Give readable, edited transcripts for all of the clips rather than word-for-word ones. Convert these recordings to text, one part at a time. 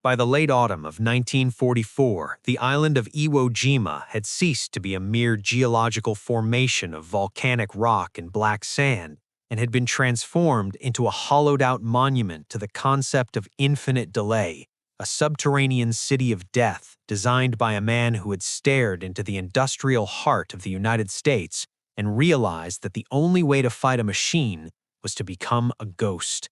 By the late autumn of 1944, the island of Iwo Jima had ceased to be a mere geological formation of volcanic rock and black sand and had been transformed into a hollowed-out monument to the concept of infinite delay, a subterranean city of death designed by a man who had stared into the industrial heart of the United States and realized that the only way to fight a machine was to become a ghost.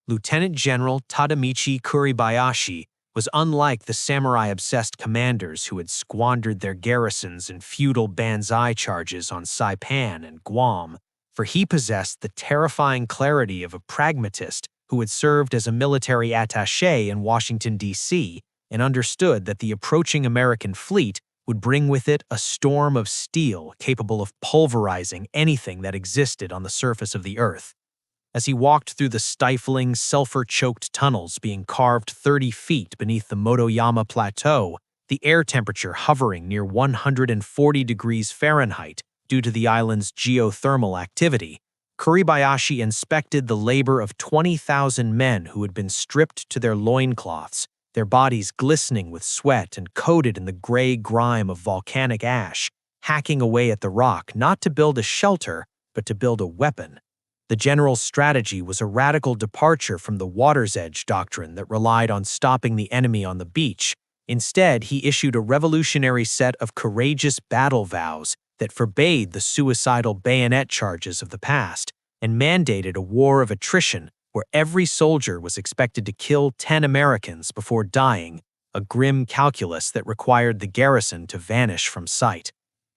Lieutenant General Tadamichi Kuribayashi was unlike the samurai-obsessed commanders who had squandered their garrisons in feudal banzai charges on Saipan and Guam, for he possessed the terrifying clarity of a pragmatist who had served as a military attaché in Washington, D.C., and understood that the approaching American fleet would bring with it a storm of steel capable of pulverizing anything that existed on the surface of the earth. As he walked through the stifling, sulfur-choked tunnels being carved 30 feet beneath the Motoyama Plateau, the air temperature hovering near 140 degrees Fahrenheit due to the island's geothermal activity, Kuribayashi inspected the labor of 20,000 men who had been stripped to their loincloths, their bodies glistening with sweat and coated in the gray grime of volcanic ash, hacking away at the rock not to build a shelter, but to build a weapon. The general's strategy was a radical departure from the water's edge doctrine that relied on stopping the enemy on the beach. Instead, he issued a revolutionary set of courageous battle vows that forbade the suicidal bayonet charges of the past and mandated a war of attrition where every soldier was expected to kill 10 Americans before dying, a grim calculus that required the garrison to vanish from sight.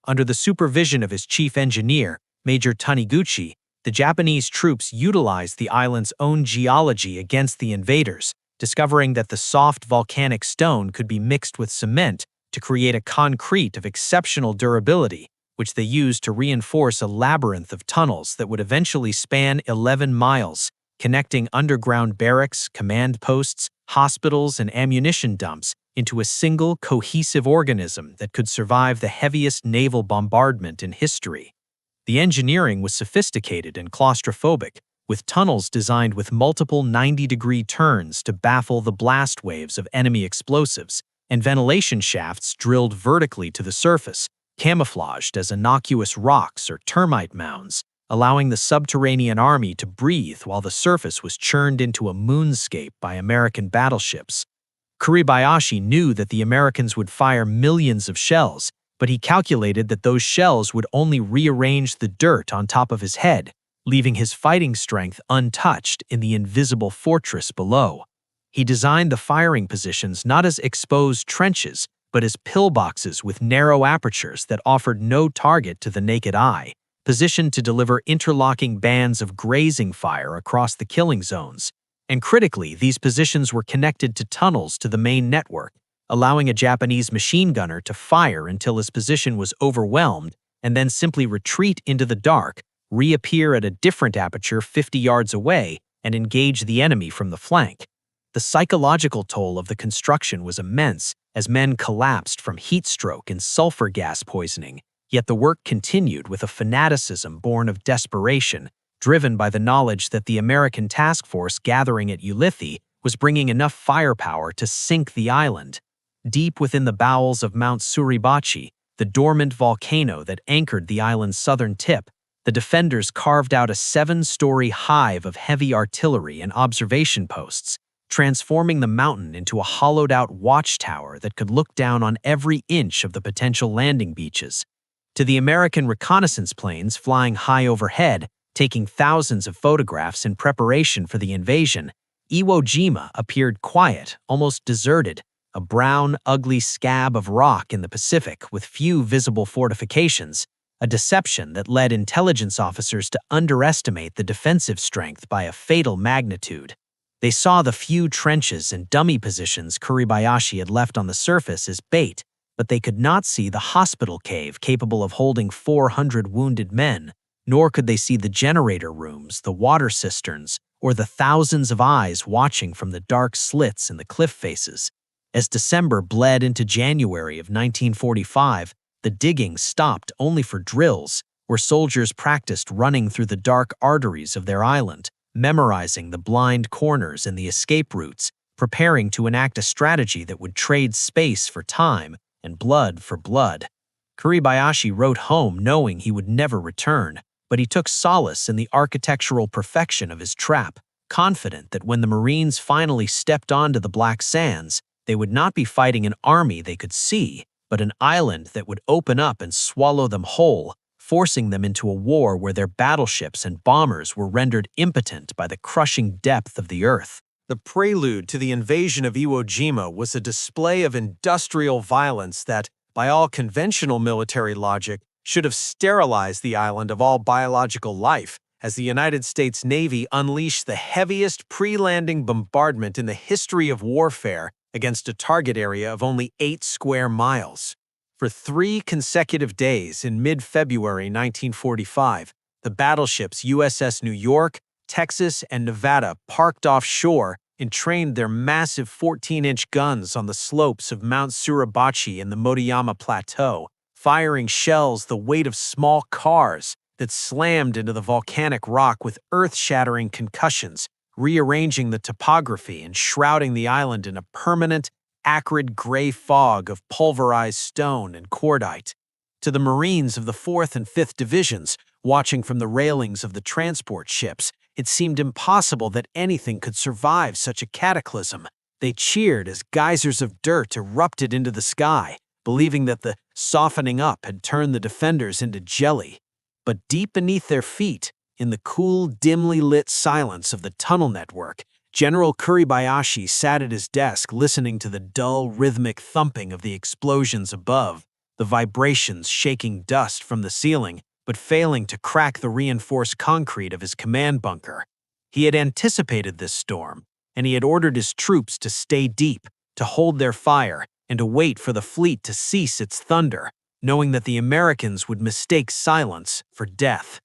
Under the supervision of his chief engineer, Major Taniguchi, the Japanese troops utilized the island's own geology against the invaders, discovering that the soft volcanic stone could be mixed with cement to create a concrete of exceptional durability, which they used to reinforce a labyrinth of tunnels that would eventually span 11 miles, connecting underground barracks, command posts, hospitals, and ammunition dumps into a single cohesive organism that could survive the heaviest naval bombardment in history. The engineering was sophisticated and claustrophobic, with tunnels designed with multiple 90-degree turns to baffle the blast waves of enemy explosives, and ventilation shafts drilled vertically to the surface, camouflaged as innocuous rocks or termite mounds, allowing the subterranean army to breathe while the surface was churned into a moonscape by American battleships. Kuribayashi knew that the Americans would fire millions of shells, but he calculated that those shells would only rearrange the dirt on top of his head, leaving his fighting strength untouched in the invisible fortress below. He designed the firing positions not as exposed trenches, but as pillboxes with narrow apertures that offered no target to the naked eye, positioned to deliver interlocking bands of grazing fire across the killing zones. And critically, these positions were connected to tunnels to the main network, allowing a Japanese machine gunner to fire until his position was overwhelmed and then simply retreat into the dark, reappear at a different aperture 50 yards away, and engage the enemy from the flank. The psychological toll of the construction was immense as men collapsed from heat stroke and sulfur gas poisoning, yet the work continued with a fanaticism born of desperation, driven by the knowledge that the American task force gathering at Ulithi was bringing enough firepower to sink the island. Deep within the bowels of Mount Suribachi, the dormant volcano that anchored the island's southern tip, the defenders carved out a 7-story hive of heavy artillery and observation posts, transforming the mountain into a hollowed-out watchtower that could look down on every inch of the potential landing beaches. To the American reconnaissance planes flying high overhead, taking thousands of photographs in preparation for the invasion, Iwo Jima appeared quiet, almost deserted, a brown, ugly scab of rock in the Pacific with few visible fortifications, a deception that led intelligence officers to underestimate the defensive strength by a fatal magnitude. They saw the few trenches and dummy positions Kuribayashi had left on the surface as bait, but they could not see the hospital cave capable of holding 400 wounded men, nor could they see the generator rooms, the water cisterns, or the thousands of eyes watching from the dark slits in the cliff faces. As December bled into January of 1945, the digging stopped only for drills, where soldiers practiced running through the dark arteries of their island, memorizing the blind corners and the escape routes, preparing to enact a strategy that would trade space for time and blood for blood. Kuribayashi wrote home knowing he would never return, but he took solace in the architectural perfection of his trap, confident that when the Marines finally stepped onto the black sands, they would not be fighting an army they could see, but an island that would open up and swallow them whole, forcing them into a war where their battleships and bombers were rendered impotent by the crushing depth of the earth. The prelude to the invasion of Iwo Jima was a display of industrial violence that, by all conventional military logic, should have sterilized the island of all biological life, as the United States Navy unleashed the heaviest pre-landing bombardment in the history of warfare against a target area of only 8 square miles. For 3 consecutive days in mid-February 1945, the battleships USS New York, Texas, and Nevada parked offshore and trained their massive 14-inch guns on the slopes of Mount Suribachi in the Motoyama Plateau, firing shells the weight of small cars that slammed into the volcanic rock with earth-shattering concussions, rearranging the topography and shrouding the island in a permanent, acrid gray fog of pulverized stone and cordite. To the Marines of the 4th and 5th Divisions, watching from the railings of the transport ships, it seemed impossible that anything could survive such a cataclysm. They cheered as geysers of dirt erupted into the sky, believing that the softening up had turned the defenders into jelly. But deep beneath their feet, in the cool, dimly lit silence of the tunnel network, General Kuribayashi sat at his desk listening to the dull, rhythmic thumping of the explosions above, the vibrations shaking dust from the ceiling, but failing to crack the reinforced concrete of his command bunker. He had anticipated this storm, and he had ordered his troops to stay deep, to hold their fire, and to wait for the fleet to cease its thunder, knowing that the Americans would mistake silence for death.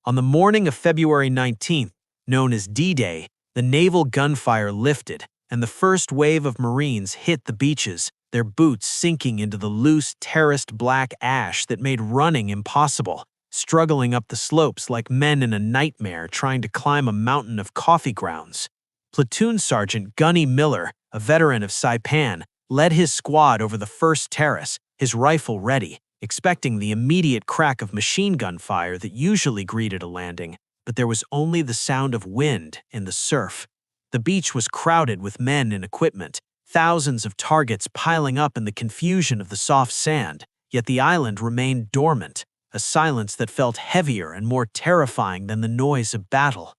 On the morning of February 19th, known as D-Day, the naval gunfire lifted, and the first wave of Marines hit the beaches, their boots sinking into the loose, terraced black ash that made running impossible, struggling up the slopes like men in a nightmare trying to climb a mountain of coffee grounds. Platoon Sergeant Gunny Miller, a veteran of Saipan, led his squad over the first terrace, his rifle ready, expecting the immediate crack of machine gun fire that usually greeted a landing, but there was only the sound of wind and the surf. The beach was crowded with men and equipment, thousands of targets piling up in the confusion of the soft sand, yet the island remained dormant, a silence that felt heavier and more terrifying than the noise of battle.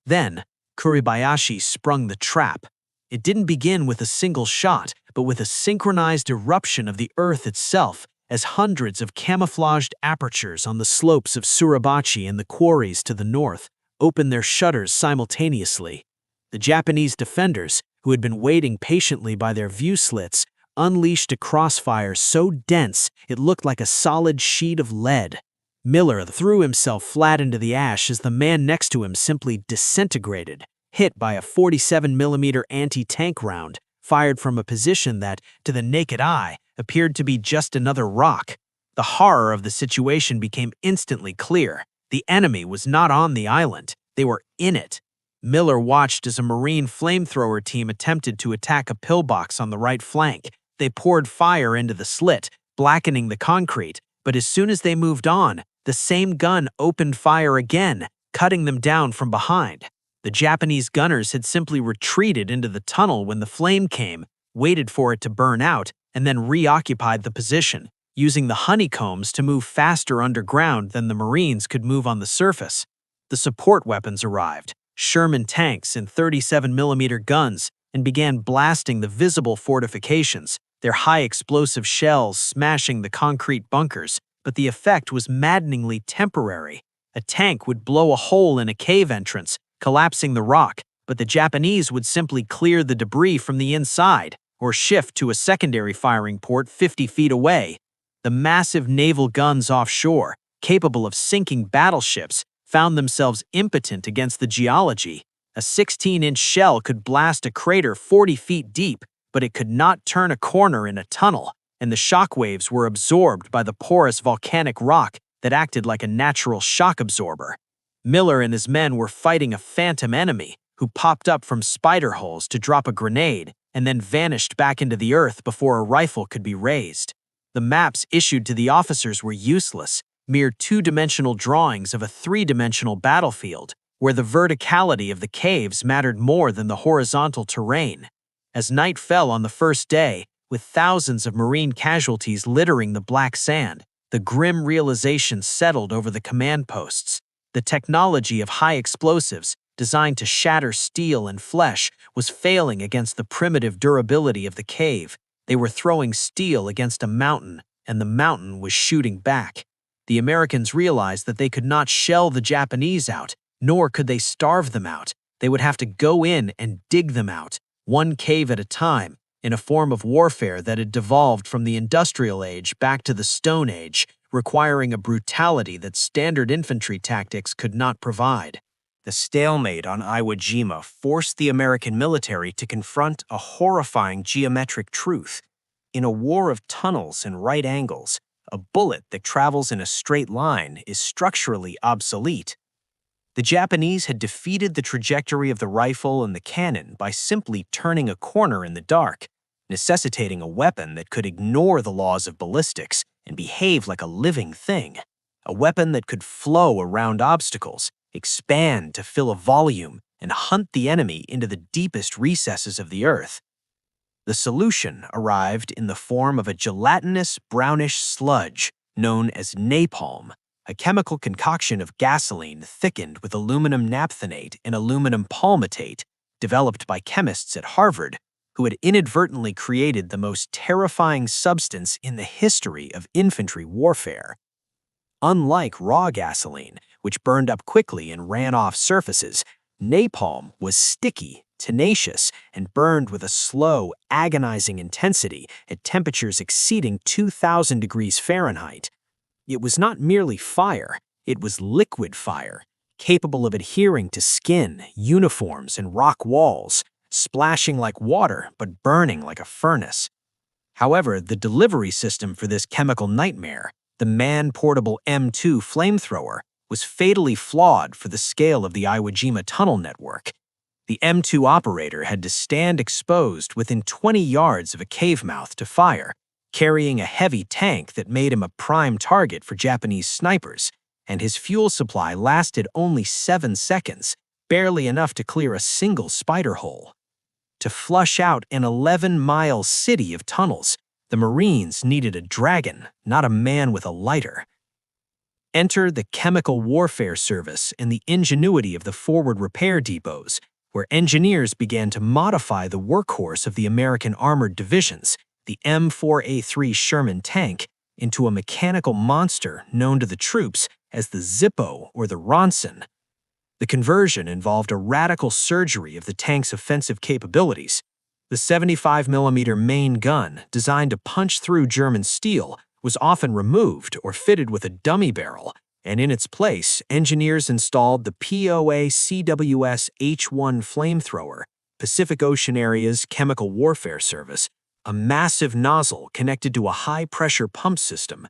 Then, Kuribayashi sprung the trap. It didn't begin with a single shot, but with a synchronized eruption of the earth itself, as hundreds of camouflaged apertures on the slopes of Suribachi and the quarries to the north opened their shutters simultaneously. The Japanese defenders, who had been waiting patiently by their view slits, unleashed a crossfire so dense it looked like a solid sheet of lead. Miller threw himself flat into the ash as the man next to him simply disintegrated, hit by a 47mm anti-tank round fired from a position that, to the naked eye, appeared to be just another rock. The horror of the situation became instantly clear. The enemy was not on the island. They were in it. Miller watched as a Marine flamethrower team attempted to attack a pillbox on the right flank. They poured fire into the slit, blackening the concrete, but as soon as they moved on, the same gun opened fire again, cutting them down from behind. The Japanese gunners had simply retreated into the tunnel when the flame came, waited for it to burn out, and then reoccupied the position, using the honeycombs to move faster underground than the Marines could move on the surface. The support weapons arrived, Sherman tanks and 37mm guns, and began blasting the visible fortifications, their high-explosive shells smashing the concrete bunkers, but the effect was maddeningly temporary. A tank would blow a hole in a cave entrance, collapsing the rock, but the Japanese would simply clear the debris from the inside, or shift to a secondary firing port 50 feet away. The massive naval guns offshore, capable of sinking battleships, found themselves impotent against the geology. A 16-inch shell could blast a crater 40 feet deep, but it could not turn a corner in a tunnel, and the shockwaves were absorbed by the porous volcanic rock that acted like a natural shock absorber. Miller and his men were fighting a phantom enemy, who popped up from spider holes to drop a grenade and then vanished back into the earth before a rifle could be raised. The maps issued to the officers were useless, mere two-dimensional drawings of a three-dimensional battlefield, where the verticality of the caves mattered more than the horizontal terrain. As night fell on the first day, with thousands of Marine casualties littering the black sand, the grim realization settled over the command posts. The technology of high explosives, designed to shatter steel and flesh, was failing against the primitive durability of the cave. They were throwing steel against a mountain, and the mountain was shooting back. The Americans realized that they could not shell the Japanese out, nor could they starve them out. They would have to go in and dig them out, one cave at a time, in a form of warfare that had devolved from the Industrial Age back to the Stone Age, requiring a brutality that standard infantry tactics could not provide. The stalemate on Iwo Jima forced the American military to confront a horrifying geometric truth. In a war of tunnels and right angles, a bullet that travels in a straight line is structurally obsolete. The Japanese had defeated the trajectory of the rifle and the cannon by simply turning a corner in the dark, necessitating a weapon that could ignore the laws of ballistics and behave like a living thing, a weapon that could flow around obstacles, expand to fill a volume, and hunt the enemy into the deepest recesses of the earth. The solution arrived in the form of a gelatinous brownish sludge known as napalm, a chemical concoction of gasoline thickened with aluminum naphthenate and aluminum palmitate, developed by chemists at Harvard, who had inadvertently created the most terrifying substance in the history of infantry warfare. Unlike raw gasoline, which burned up quickly and ran off surfaces, napalm was sticky, tenacious, and burned with a slow, agonizing intensity at temperatures exceeding 2,000 degrees Fahrenheit. It was not merely fire, it was liquid fire, capable of adhering to skin, uniforms, and rock walls, splashing like water but burning like a furnace. However, the delivery system for this chemical nightmare, the man-portable M2 flamethrower, was fatally flawed for the scale of the Iwo Jima tunnel network. The M2 operator had to stand exposed within 20 yards of a cave mouth to fire, carrying a heavy tank that made him a prime target for Japanese snipers, and his fuel supply lasted only 7 seconds, barely enough to clear a single spider hole. To flush out an 11-mile city of tunnels, the Marines needed a dragon, not a man with a lighter. Enter the Chemical Warfare Service and the ingenuity of the forward repair depots, where engineers began to modify the workhorse of the American armored divisions, the M4A3 Sherman tank, into a mechanical monster known to the troops as the Zippo or the Ronson. The conversion involved a radical surgery of the tank's offensive capabilities. The 75mm main gun, designed to punch through German steel, was often removed or fitted with a dummy barrel, and in its place, engineers installed the POA CWS H-1 flamethrower, Pacific Ocean Area's Chemical Warfare Service, a massive nozzle connected to a high-pressure pump system.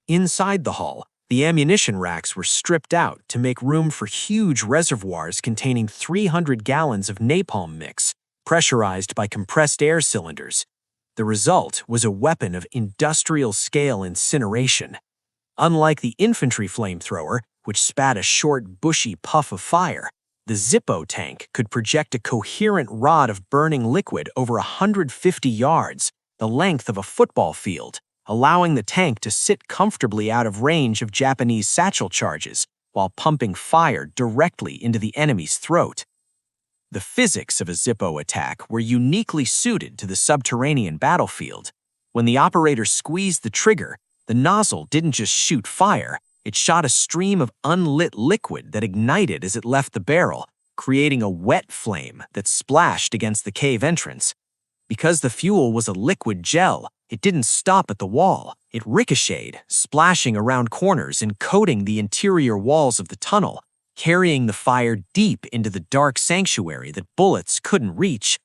Inside the hull, the ammunition racks were stripped out to make room for huge reservoirs containing 300 gallons of napalm mix, pressurized by compressed air cylinders. The result was a weapon of industrial-scale incineration. Unlike the infantry flamethrower, which spat a short, bushy puff of fire, the Zippo tank could project a coherent rod of burning liquid over 150 yards, the length of a football field, allowing the tank to sit comfortably out of range of Japanese satchel charges while pumping fire directly into the enemy's throat. The physics of a Zippo attack were uniquely suited to the subterranean battlefield. When the operator squeezed the trigger, the nozzle didn't just shoot fire, it shot a stream of unlit liquid that ignited as it left the barrel, creating a wet flame that splashed against the cave entrance. Because the fuel was a liquid gel, it didn't stop at the wall. It ricocheted, splashing around corners and coating the interior walls of the tunnel, carrying the fire deep into the dark sanctuary that bullets couldn't reach.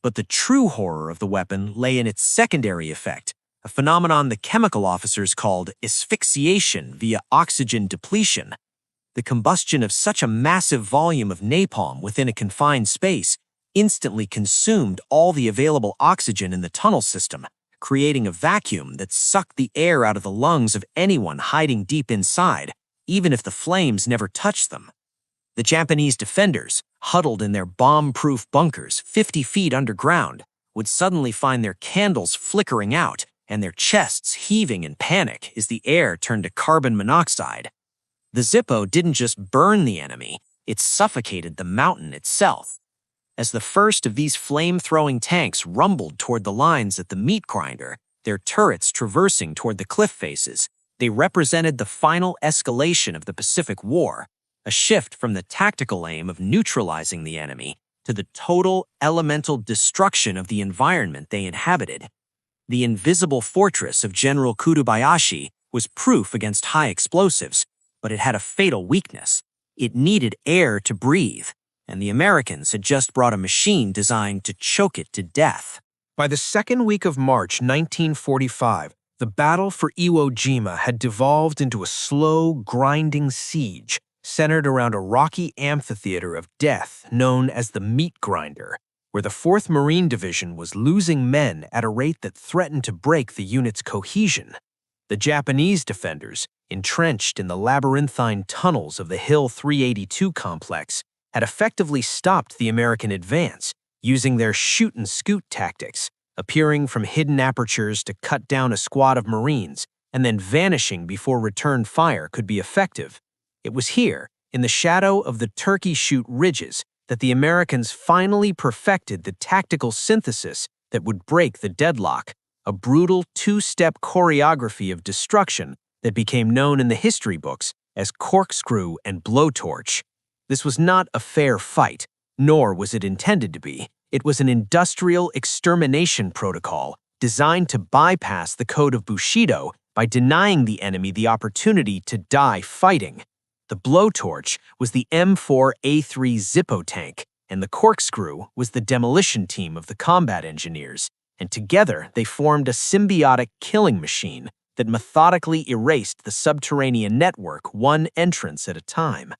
But the true horror of the weapon lay in its secondary effect, a phenomenon the chemical officers called asphyxiation via oxygen depletion. The combustion of such a massive volume of napalm within a confined space instantly consumed all the available oxygen in the tunnel system, creating a vacuum that sucked the air out of the lungs of anyone hiding deep inside, even if the flames never touched them. The Japanese defenders, huddled in their bomb-proof bunkers 50 feet underground, would suddenly find their candles flickering out and their chests heaving in panic as the air turned to carbon monoxide. The Zippo didn't just burn the enemy, it suffocated the mountain itself. As the first of these flame-throwing tanks rumbled toward the lines at the meat grinder, their turrets traversing toward the cliff faces, they represented the final escalation of the Pacific War, a shift from the tactical aim of neutralizing the enemy to the total elemental destruction of the environment they inhabited. The invisible fortress of General Kuribayashi was proof against high explosives, but it had a fatal weakness. It needed air to breathe, and the Americans had just brought a machine designed to choke it to death. By the second week of March 1945, the battle for Iwo Jima had devolved into a slow, grinding siege centered around a rocky amphitheater of death known as the Meat Grinder, where the 4th Marine Division was losing men at a rate that threatened to break the unit's cohesion. The Japanese defenders, entrenched in the labyrinthine tunnels of the Hill 382 complex, had effectively stopped the American advance, using their shoot-and-scoot tactics, appearing from hidden apertures to cut down a squad of Marines, and then vanishing before return fire could be effective. It was here, in the shadow of the Turkey Shoot ridges, that the Americans finally perfected the tactical synthesis that would break the deadlock, a brutal two-step choreography of destruction that became known in the history books as Corkscrew and Blowtorch. This was not a fair fight, nor was it intended to be. It was an industrial extermination protocol designed to bypass the code of Bushido by denying the enemy the opportunity to die fighting. The Blowtorch was the M4A3 Zippo tank, and the Corkscrew was the demolition team of the combat engineers, and together they formed a symbiotic killing machine that methodically erased the subterranean network one entrance at a time.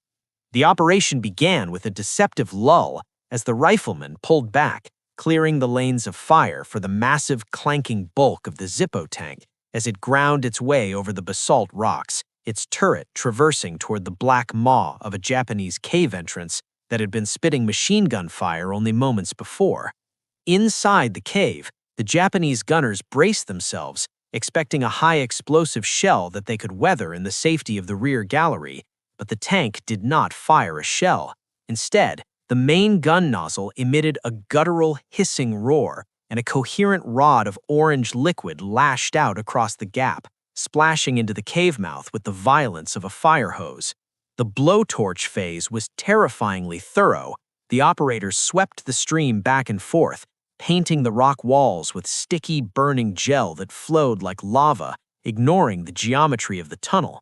The operation began with a deceptive lull as the riflemen pulled back, clearing the lanes of fire for the massive clanking bulk of the Zippo tank as it ground its way over the basalt rocks, its turret traversing toward the black maw of a Japanese cave entrance that had been spitting machine gun fire only moments before. Inside the cave, the Japanese gunners braced themselves, expecting a high-explosive shell that they could weather in the safety of the rear gallery, but the tank did not fire a shell. Instead, the main gun nozzle emitted a guttural, hissing roar, and a coherent rod of orange liquid lashed out across the gap, splashing into the cave mouth with the violence of a fire hose. The blowtorch phase was terrifyingly thorough. The operators swept the stream back and forth, painting the rock walls with sticky, burning gel that flowed like lava, ignoring the geometry of the tunnel.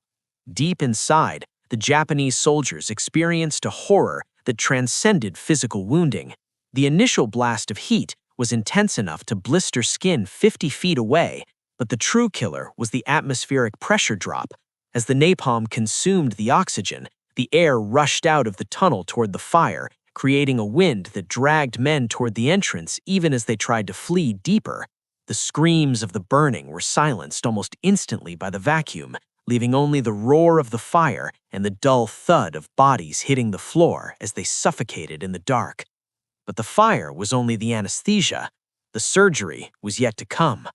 Deep inside, the Japanese soldiers experienced a horror that transcended physical wounding. The initial blast of heat was intense enough to blister skin 50 feet away, but the true killer was the atmospheric pressure drop. As the napalm consumed the oxygen, the air rushed out of the tunnel toward the fire, creating a wind that dragged men toward the entrance even as they tried to flee deeper. The screams of the burning were silenced almost instantly by the vacuum, leaving only the roar of the fire and the dull thud of bodies hitting the floor as they suffocated in the dark. But the fire was only the anesthesia. The surgery was yet to come.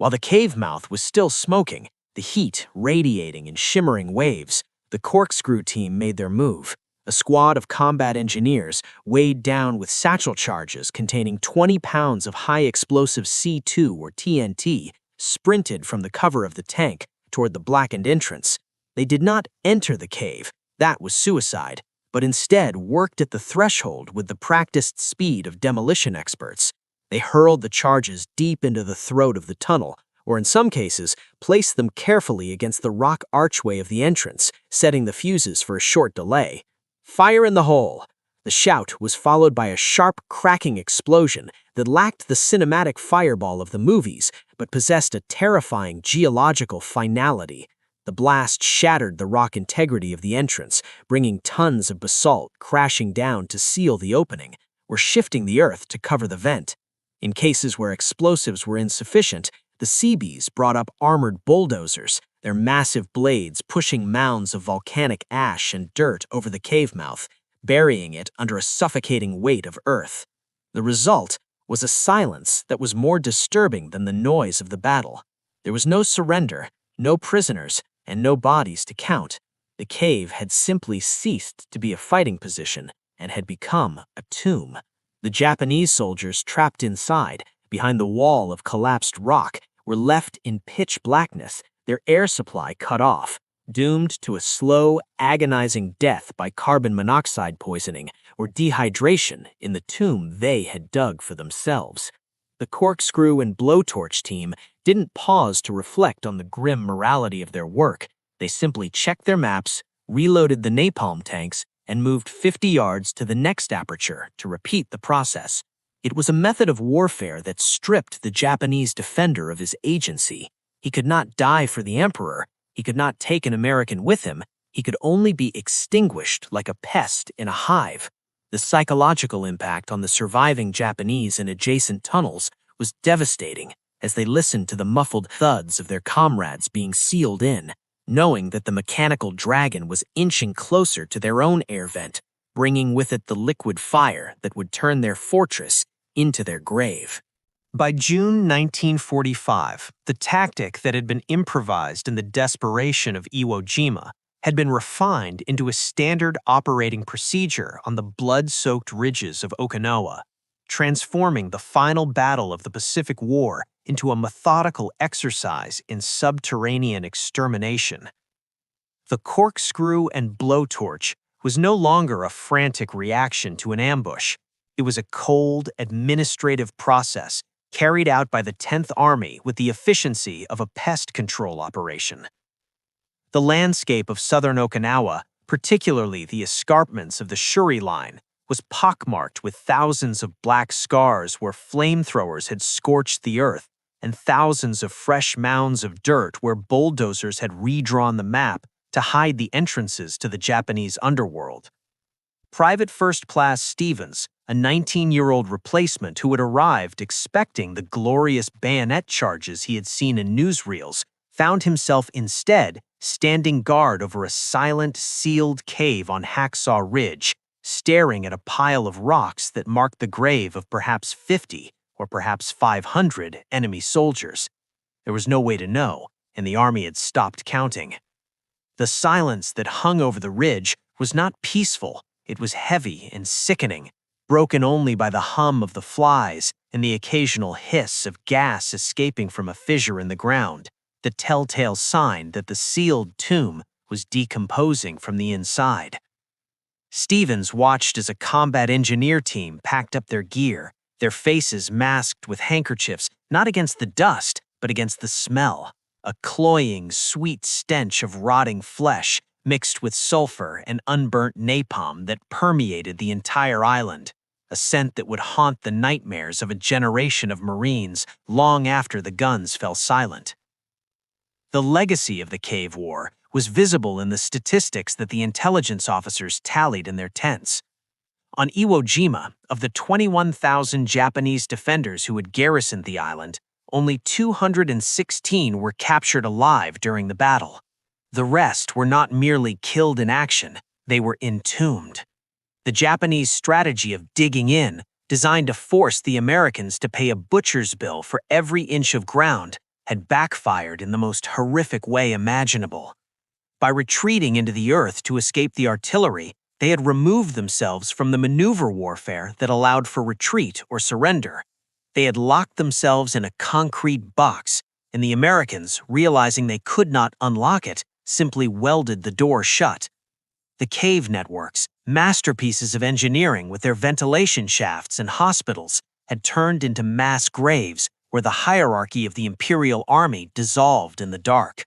While the cave mouth was still smoking, the heat radiating in shimmering waves, the Corkscrew team made their move. A squad of combat engineers, weighed down with satchel charges containing 20 pounds of high-explosive C2 or TNT, sprinted from the cover of the tank toward the blackened entrance. They did not enter the cave, that was suicide, but instead worked at the threshold with the practiced speed of demolition experts. They hurled the charges deep into the throat of the tunnel, or in some cases, placed them carefully against the rock archway of the entrance, setting the fuses for a short delay. Fire in the hole! The shout was followed by a sharp, cracking explosion that lacked the cinematic fireball of the movies, but possessed a terrifying geological finality. The blast shattered the rock integrity of the entrance, bringing tons of basalt crashing down to seal the opening, or shifting the earth to cover the vent. In cases where explosives were insufficient, the Seabees brought up armored bulldozers, their massive blades pushing mounds of volcanic ash and dirt over the cave mouth, burying it under a suffocating weight of earth. The result was a silence that was more disturbing than the noise of the battle. There was no surrender, no prisoners, and no bodies to count. The cave had simply ceased to be a fighting position and had become a tomb. The Japanese soldiers trapped inside, behind the wall of collapsed rock, were left in pitch blackness, their air supply cut off, doomed to a slow, agonizing death by carbon monoxide poisoning or dehydration in the tomb they had dug for themselves. The Corkscrew and Blowtorch team didn't pause to reflect on the grim morality of their work. They simply checked their maps, reloaded the napalm tanks, and moved 50 yards to the next aperture to repeat the process. It was a method of warfare that stripped the Japanese defender of his agency. He could not die for the emperor. He could not take an American with him. He could only be extinguished like a pest in a hive. The psychological impact on the surviving Japanese in adjacent tunnels was devastating as they listened to the muffled thuds of their comrades being sealed in, knowing that the mechanical dragon was inching closer to their own air vent, bringing with it the liquid fire that would turn their fortress into their grave. By June 1945, the tactic that had been improvised in the desperation of Iwo Jima had been refined into a standard operating procedure on the blood-soaked ridges of Okinawa, transforming the final battle of the Pacific War into a methodical exercise in subterranean extermination. The Corkscrew and Blowtorch was no longer a frantic reaction to an ambush. It was a cold, administrative process carried out by the 10th Army with the efficiency of a pest control operation. The landscape of southern Okinawa, particularly the escarpments of the Shuri Line, was pockmarked with thousands of black scars where flamethrowers had scorched the earth, and thousands of fresh mounds of dirt where bulldozers had redrawn the map to hide the entrances to the Japanese underworld. Private First Class Stevens, a 19-year-old replacement who had arrived expecting the glorious bayonet charges he had seen in newsreels, found himself instead standing guard over a silent, sealed cave on Hacksaw Ridge, staring at a pile of rocks that marked the grave of perhaps 50 or perhaps 500 enemy soldiers. There was no way to know, and the army had stopped counting. The silence that hung over the ridge was not peaceful. It was heavy and sickening, broken only by the hum of the flies and the occasional hiss of gas escaping from a fissure in the ground, the telltale sign that the sealed tomb was decomposing from the inside. Stevens watched as a combat engineer team packed up their gear, their faces masked with handkerchiefs, not against the dust, but against the smell, a cloying, sweet stench of rotting flesh mixed with sulfur and unburnt napalm that permeated the entire island, a scent that would haunt the nightmares of a generation of Marines long after the guns fell silent. The legacy of the Cave War was visible in the statistics that the intelligence officers tallied in their tents. On Iwo Jima, of the 21,000 Japanese defenders who had garrisoned the island, only 216 were captured alive during the battle. The rest were not merely killed in action, they were entombed. The Japanese strategy of digging in, designed to force the Americans to pay a butcher's bill for every inch of ground, had backfired in the most horrific way imaginable. By retreating into the earth to escape the artillery, they had removed themselves from the maneuver warfare that allowed for retreat or surrender. They had locked themselves in a concrete box, and the Americans, realizing they could not unlock it, simply welded the door shut. The cave networks, masterpieces of engineering with their ventilation shafts and hospitals, had turned into mass graves where the hierarchy of the Imperial Army dissolved in the dark.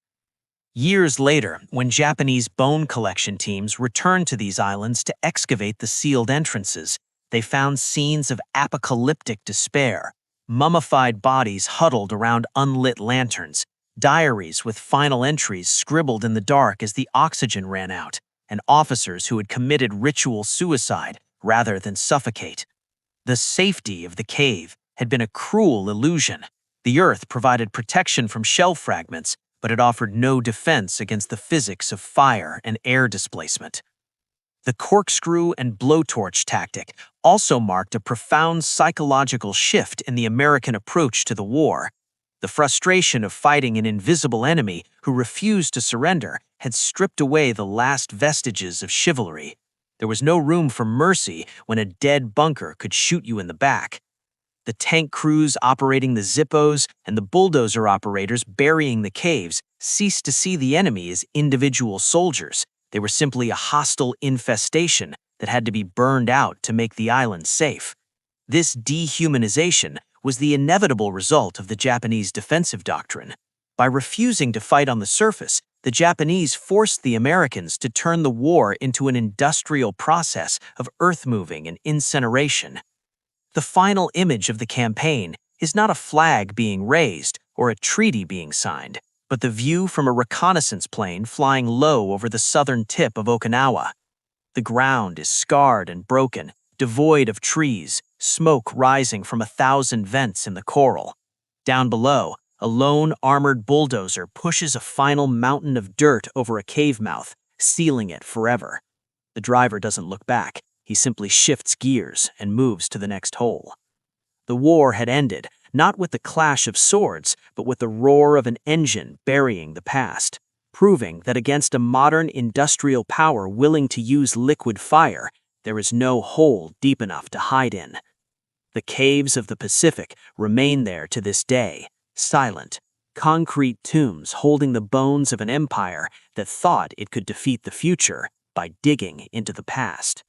Years later, when Japanese bone collection teams returned to these islands to excavate the sealed entrances, they found scenes of apocalyptic despair, mummified bodies huddled around unlit lanterns, diaries with final entries scribbled in the dark as the oxygen ran out, and officers who had committed ritual suicide rather than suffocate. The safety of the cave had been a cruel illusion. The earth provided protection from shell fragments, but it offered no defense against the physics of fire and air displacement. The corkscrew and blowtorch tactic also marked a profound psychological shift in the American approach to the war. The frustration of fighting an invisible enemy who refused to surrender had stripped away the last vestiges of chivalry. There was no room for mercy when a dead bunker could shoot you in the back. The tank crews operating the Zippos and the bulldozer operators burying the caves ceased to see the enemy as individual soldiers. They were simply a hostile infestation that had to be burned out to make the island safe. This dehumanization was the inevitable result of the Japanese defensive doctrine. By refusing to fight on the surface, the Japanese forced the Americans to turn the war into an industrial process of earth-moving and incineration. The final image of the campaign is not a flag being raised or a treaty being signed, but the view from a reconnaissance plane flying low over the southern tip of Okinawa. The ground is scarred and broken, devoid of trees, smoke rising from 1,000 vents in the coral. Down below, a lone armored bulldozer pushes a final mountain of dirt over a cave mouth, sealing it forever. The driver doesn't look back. He simply shifts gears and moves to the next hole. The war had ended, not with the clash of swords, but with the roar of an engine burying the past, proving that against a modern industrial power willing to use liquid fire, there is no hole deep enough to hide in. The caves of the Pacific remain there to this day, silent, concrete tombs holding the bones of an empire that thought it could defeat the future by digging into the past.